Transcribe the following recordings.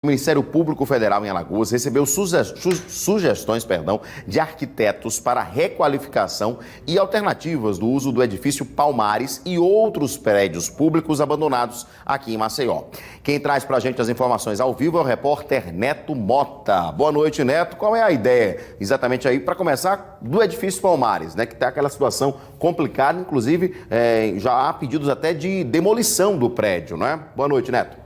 O Ministério Público Federal em Alagoas recebeu sugestões de arquitetos para requalificação e alternativas do uso do edifício Palmares e outros prédios públicos abandonados aqui em Maceió. Quem traz para a gente as informações ao vivo é o repórter Neto Mota. Boa noite, Neto. Qual é a ideia exatamente aí, para começar, do edifício Palmares, né, que está aquela situação complicada, inclusive já há pedidos até de demolição do prédio, não é? Boa noite, Neto.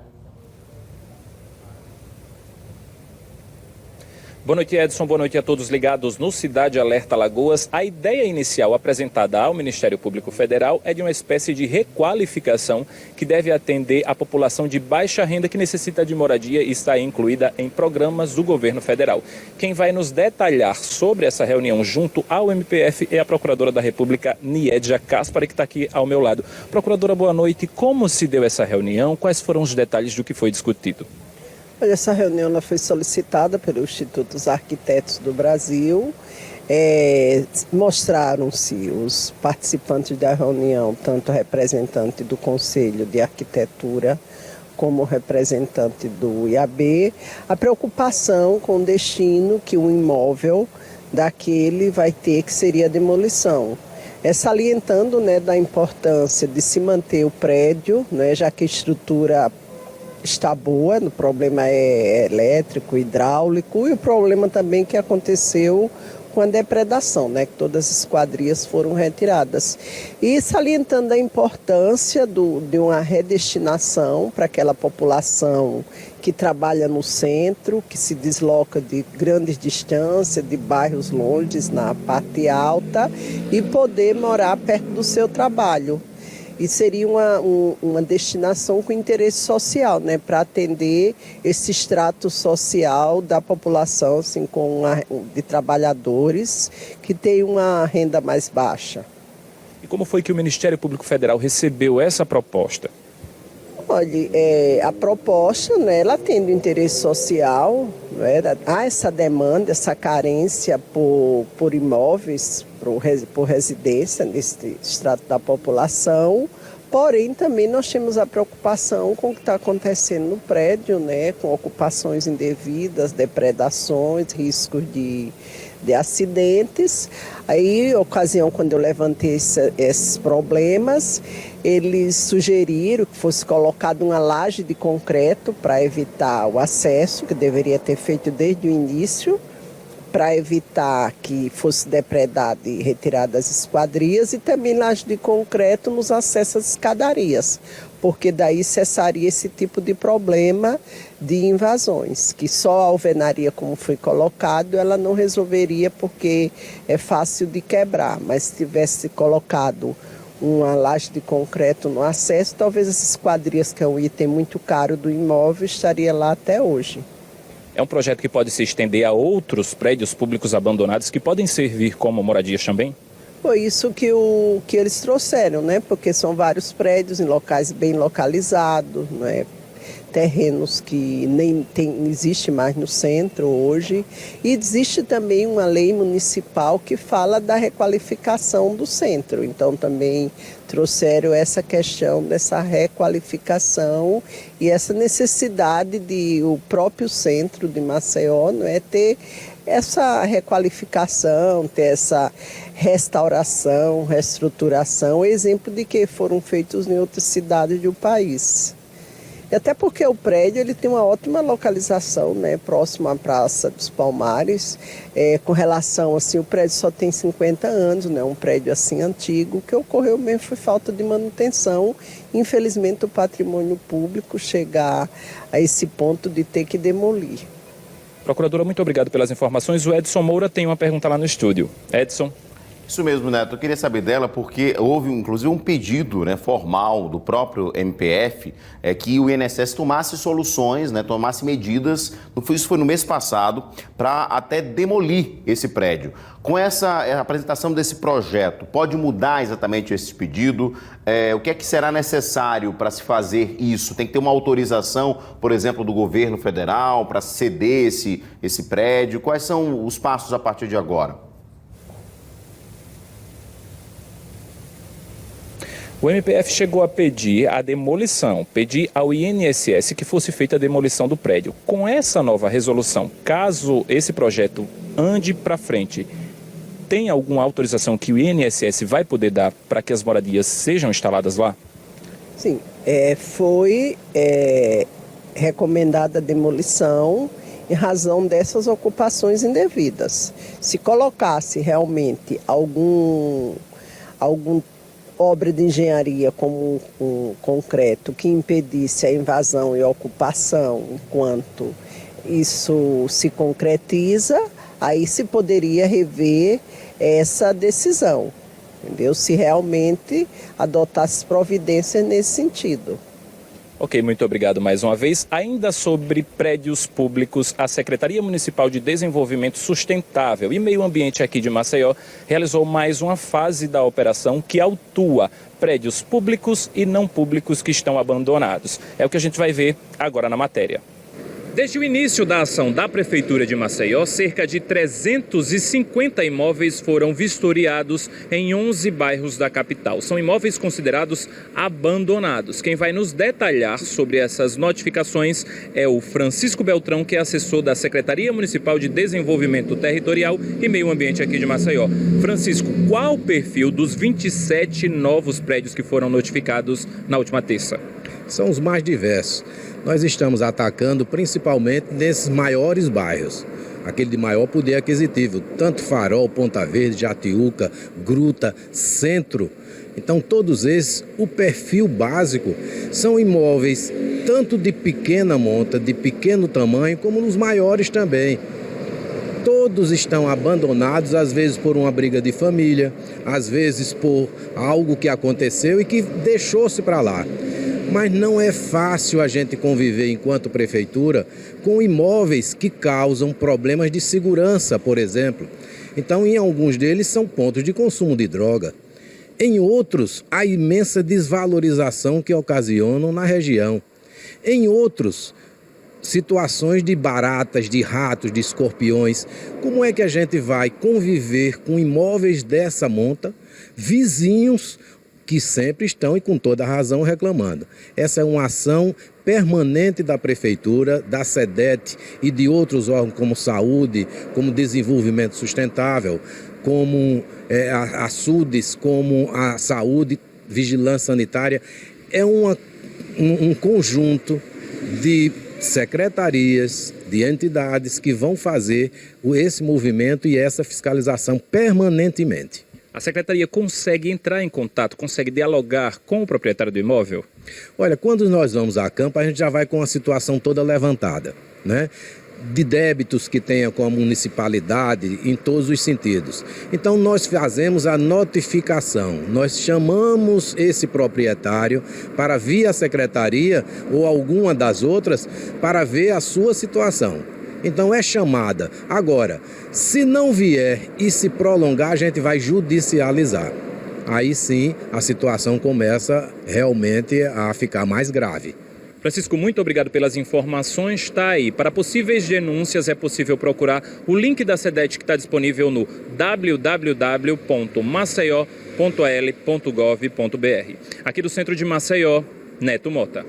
Boa noite, Edson. Boa noite a todos ligados no Cidade Alerta Alagoas. A ideia inicial apresentada ao Ministério Público Federal é de uma espécie de requalificação que deve atender a população de baixa renda que necessita de moradia e está incluída em programas do governo federal. Quem vai nos detalhar sobre essa reunião junto ao MPF é a Procuradora da República, Niedja Caspari, que está aqui ao meu lado. Procuradora, boa noite. Como se deu essa reunião? Quais foram os detalhes do que foi discutido? Essa reunião ela foi solicitada pelo Instituto dos Arquitetos do Brasil. Mostraram-se os participantes da reunião, tanto representante do Conselho de Arquitetura como representante do IAB, a preocupação com o destino que o imóvel daquele vai ter, que seria a demolição. Salientando, da importância de se manter o prédio, já que a estrutura está boa, o problema é elétrico, hidráulico, e o problema também que aconteceu com a depredação, que todas as esquadrias foram retiradas. E salientando a importância de uma redestinação para aquela população que trabalha no centro, que se desloca de grandes distâncias, de bairros longes na parte alta, e poder morar perto do seu trabalho. E seria uma destinação com interesse social, para atender esse extrato social da população, assim, de trabalhadores que tem uma renda mais baixa. E como foi que o Ministério Público Federal recebeu essa proposta? Olha, a proposta, ela atende o interesse social, há essa demanda, essa carência por imóveis, por residência nesse extrato da população, porém também nós temos a preocupação com o que está acontecendo no prédio, com ocupações indevidas, depredações, riscos de acidentes. Aí, ocasião quando eu levantei esses problemas, eles sugeriram que fosse colocada uma laje de concreto para evitar o acesso, que deveria ter feito desde o início, para evitar que fosse depredado e retirado as esquadrias, e também laje de concreto nos acessos às escadarias, porque daí cessaria esse tipo de problema de invasões, que só a alvenaria, como foi colocado, ela não resolveria, porque é fácil de quebrar, mas se tivesse colocado uma laje de concreto no acesso, talvez essas esquadrias, que é um item muito caro do imóvel, estaria lá até hoje. É um projeto que pode se estender a outros prédios públicos abandonados que podem servir como moradias também? Foi isso que eles trouxeram, porque são vários prédios em locais bem localizados, terrenos que nem existe mais no centro hoje. E existe também uma lei municipal que fala da requalificação do centro. Então também trouxeram essa questão dessa requalificação e essa necessidade de o próprio centro de Maceió ter essa requalificação, ter essa restauração, reestruturação, exemplo de que foram feitos em outras cidades do país. E até porque o prédio ele tem uma ótima localização, próximo à Praça dos Palmares, com relação, assim, o prédio só tem 50 anos, um prédio assim antigo, o que ocorreu mesmo foi falta de manutenção. Infelizmente o patrimônio público chegar a esse ponto de ter que demolir. Procuradora, muito obrigado pelas informações. O Edson Moura tem uma pergunta lá no estúdio. Edson. Isso mesmo, Neto. Eu queria saber dela porque houve, inclusive, um pedido formal do próprio MPF que o INSS tomasse soluções, tomasse medidas, isso foi no mês passado, para até demolir esse prédio. Com essa apresentação desse projeto, pode mudar exatamente esse pedido? O que é que será necessário para se fazer isso? Tem que ter uma autorização, por exemplo, do governo federal para ceder esse prédio? Quais são os passos a partir de agora? O MPF chegou a pedir a demolição, pedir ao INSS que fosse feita a demolição do prédio. Com essa nova resolução, caso esse projeto ande para frente, tem alguma autorização que o INSS vai poder dar para que as moradias sejam instaladas lá? Sim, foi recomendada a demolição em razão dessas ocupações indevidas. Se colocasse realmente algum obra de engenharia como um concreto que impedisse a invasão e a ocupação enquanto isso se concretiza, aí se poderia rever essa decisão, entendeu? Se realmente adotasse providências nesse sentido. Ok, muito obrigado mais uma vez. Ainda sobre prédios públicos, a Secretaria Municipal de Desenvolvimento Sustentável e Meio Ambiente aqui de Maceió realizou mais uma fase da operação que autua prédios públicos e não públicos que estão abandonados. É o que a gente vai ver agora na matéria. Desde o início da ação da Prefeitura de Maceió, cerca de 350 imóveis foram vistoriados em 11 bairros da capital. São imóveis considerados abandonados. Quem vai nos detalhar sobre essas notificações é o Francisco Beltrão, que é assessor da Secretaria Municipal de Desenvolvimento Territorial e Meio Ambiente aqui de Maceió. Francisco, qual o perfil dos 27 novos prédios que foram notificados na última terça? São os mais diversos. Nós estamos atacando principalmente nesses maiores bairros, aquele de maior poder aquisitivo, tanto Farol, Ponta Verde, Jatiuca, Gruta, Centro. Então todos esses, o perfil básico são imóveis tanto de pequena monta, de pequeno tamanho, como nos maiores também. Todos estão abandonados, às vezes por uma briga de família, às vezes por algo que aconteceu e que deixou-se para lá. Mas não é fácil a gente conviver enquanto prefeitura com imóveis que causam problemas de segurança, por exemplo. Então, em alguns deles são pontos de consumo de droga. Em outros, há imensa desvalorização que ocasionam na região. Em outros, situações de baratas, de ratos, de escorpiões. Como é que a gente vai conviver com imóveis dessa monta, vizinhos que sempre estão e com toda razão reclamando? Essa é uma ação permanente da Prefeitura, da SEDET e de outros órgãos como Saúde, como Desenvolvimento Sustentável, como a SUDES, como a Saúde, Vigilância Sanitária. É um conjunto de secretarias, de entidades que vão fazer esse movimento e essa fiscalização permanentemente. A Secretaria consegue entrar em contato, consegue dialogar com o proprietário do imóvel? Olha, quando nós vamos a campo, a gente já vai com a situação toda levantada, né? De débitos que tenha com a municipalidade em todos os sentidos. Então nós fazemos a notificação, nós chamamos esse proprietário para via secretaria ou alguma das outras para ver a sua situação. Então é chamada. Agora, se não vier e se prolongar, a gente vai judicializar. Aí sim a situação começa realmente a ficar mais grave. Francisco, muito obrigado pelas informações. Está aí. Para possíveis denúncias é possível procurar o link da SEDET que está disponível no www.maceió.al.gov.br. Aqui do centro de Maceió, Neto Mota.